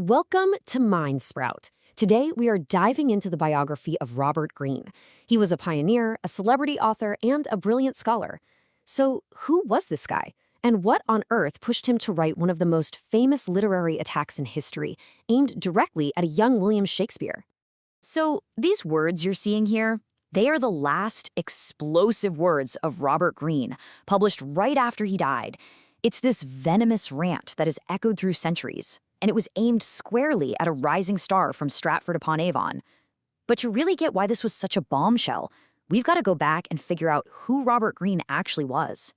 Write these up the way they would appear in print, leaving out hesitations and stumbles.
Welcome to Mindsprout. Today, we are diving into the biography of Robert Greene. He was a pioneer, a celebrity author, and a brilliant scholar. So, who was this guy? And what on earth pushed him to write one of the most famous literary attacks in history, aimed directly at a young William Shakespeare? So, these words you're seeing here, they are the last explosive words of Robert Greene, published right after he died. It's this venomous rant that has echoed through centuries, and it was aimed squarely at a rising star from Stratford-upon-Avon. But to really get why this was such a bombshell, we've got to go back and figure out who Robert Greene actually was.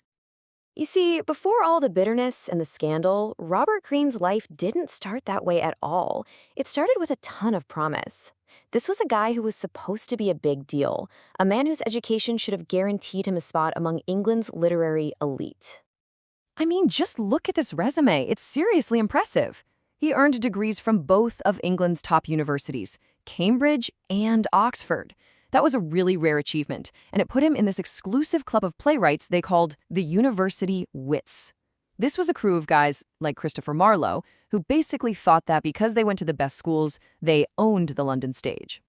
You see, before all the bitterness and the scandal, Robert Greene's life didn't start that way at all. It started with a ton of promise. This was a guy who was supposed to be a big deal, a man whose education should have guaranteed him a spot among England's literary elite. I mean, just look at this resume. It's seriously impressive. He earned degrees from both of England's top universities, Cambridge and Oxford. That was a really rare achievement, and it put him in this exclusive club of playwrights they called the University Wits. This was a crew of guys like Christopher Marlowe, who basically thought that because they went to the best schools, they owned the London stage.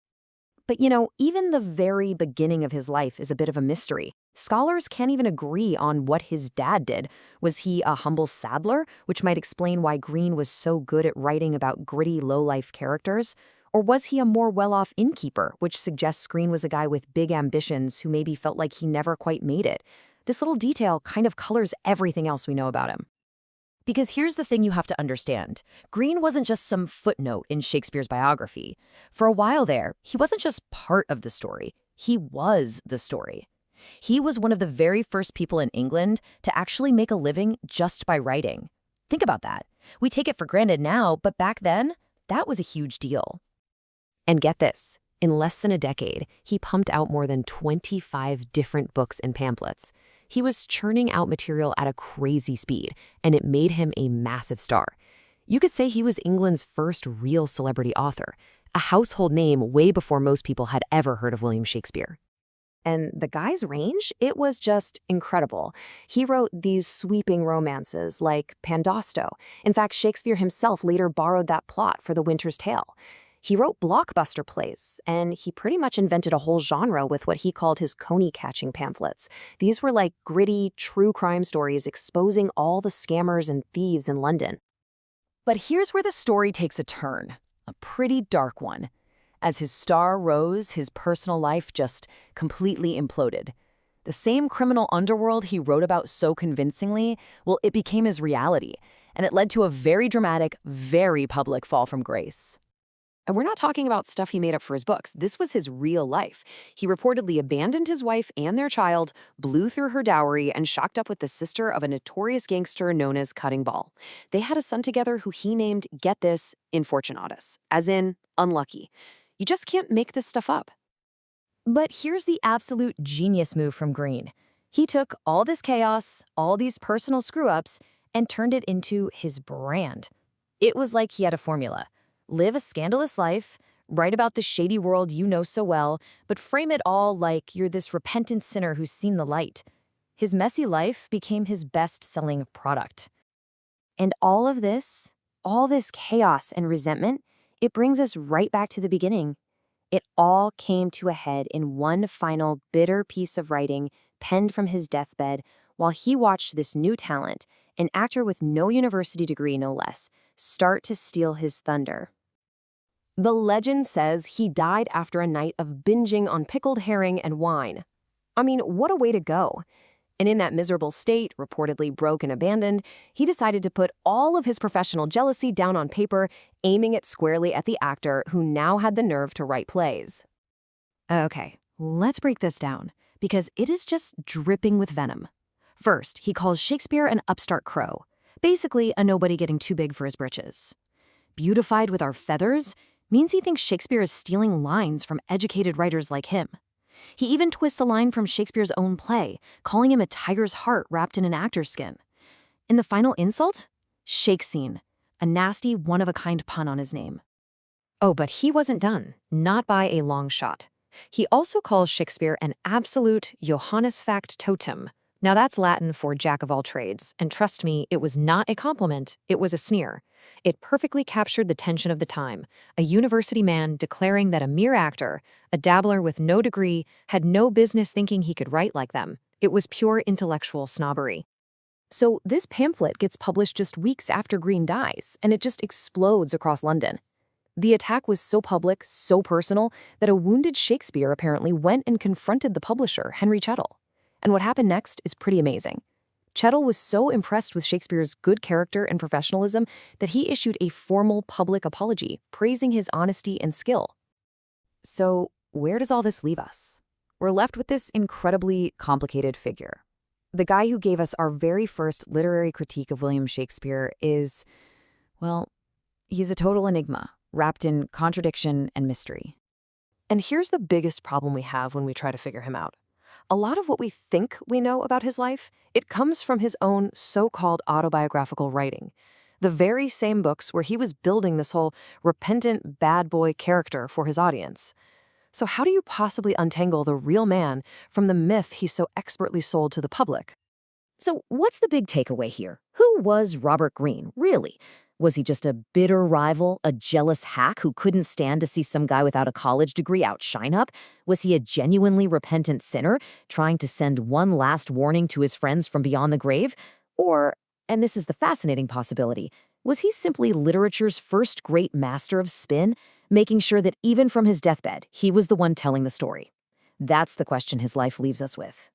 But even the very beginning of his life is a bit of a mystery. Scholars can't even agree on what his dad did. Was he a humble saddler, which might explain why Greene was so good at writing about gritty, low-life characters? Or was he a more well-off innkeeper, which suggests Greene was a guy with big ambitions who maybe felt like he never quite made it? This little detail kind of colors everything else we know about him. Because here's the thing you have to understand. Greene wasn't just some footnote in Shakespeare's biography. For a while there, he wasn't just part of the story. He was the story. He was one of the very first people in England to actually make a living just by writing. Think about that. We take it for granted now, but back then, that was a huge deal. And get this, in less than a decade, he pumped out more than 25 different books and pamphlets. He was churning out material at a crazy speed, and it made him a massive star. You could say he was England's first real celebrity author, a household name way before most people had ever heard of William Shakespeare. And the guy's range, it was just incredible. He wrote these sweeping romances like Pandosto. In fact, Shakespeare himself later borrowed that plot for The Winter's Tale. He wrote blockbuster plays, and he pretty much invented a whole genre with what he called his coney-catching pamphlets. These were like gritty, true crime stories exposing all the scammers and thieves in London. But here's where the story takes a turn, a pretty dark one. As his star rose, his personal life just completely imploded. The same criminal underworld he wrote about so convincingly, well, it became his reality, and it led to a very dramatic, very public fall from grace. And we're not talking about stuff he made up for his books. This was his real life. He reportedly abandoned his wife and their child, blew through her dowry, and shocked up with the sister of a notorious gangster known as Cutting Ball. They had a son together who he named, get this, Infortunatus, as in unlucky. You just can't make this stuff up. But here's the absolute genius move from Greene. He took all this chaos, all these personal screw-ups, and turned it into his brand. It was like he had a formula. Live a scandalous life, write about the shady world you know so well, but frame it all like you're this repentant sinner who's seen the light. His messy life became his best-selling product. And all this chaos and resentment, it brings us right back to the beginning. It all came to a head in one final bitter piece of writing penned from his deathbed while he watched this new talent, an actor with no university degree no less, start to steal his thunder. The legend says he died after a night of binging on pickled herring and wine. I mean, what a way to go. And in that miserable state, reportedly broke and abandoned, he decided to put all of his professional jealousy down on paper, aiming it squarely at the actor who now had the nerve to write plays. Okay, let's break this down, because it is just dripping with venom. First, he calls Shakespeare an upstart crow, basically a nobody getting too big for his britches. Beautified with our feathers means he thinks Shakespeare is stealing lines from educated writers like him. He even twists a line from Shakespeare's own play, calling him a tiger's heart wrapped in an actor's skin. In the final insult, Shakescene, a nasty, one-of-a-kind pun on his name. Oh, but he wasn't done, not by a long shot. He also calls Shakespeare an absolute Johannes fact totem, Now that's Latin for jack of all trades, and trust me, it was not a compliment, it was a sneer. It perfectly captured the tension of the time, a university man declaring that a mere actor, a dabbler with no degree, had no business thinking he could write like them. It was pure intellectual snobbery. So this pamphlet gets published just weeks after Greene dies, and it just explodes across London. The attack was so public, so personal, that a wounded Shakespeare apparently went and confronted the publisher, Henry Chettle. And what happened next is pretty amazing. Chettle was so impressed with Shakespeare's good character and professionalism that he issued a formal public apology, praising his honesty and skill. So, where does all this leave us? We're left with this incredibly complicated figure. The guy who gave us our very first literary critique of William Shakespeare is, well, he's a total enigma, wrapped in contradiction and mystery. And here's the biggest problem we have when we try to figure him out. A lot of what we think we know about his life, it comes from his own so-called autobiographical writing. The very same books where he was building this whole repentant bad boy character for his audience. So how do you possibly untangle the real man from the myth he so expertly sold to the public? So what's the big takeaway here? Who was Robert Greene, really? Was he just a bitter rival, a jealous hack who couldn't stand to see some guy without a college degree outshine up? Was he a genuinely repentant sinner, trying to send one last warning to his friends from beyond the grave? Or, and this is the fascinating possibility, was he simply literature's first great master of spin, making sure that even from his deathbed, he was the one telling the story? That's the question his life leaves us with.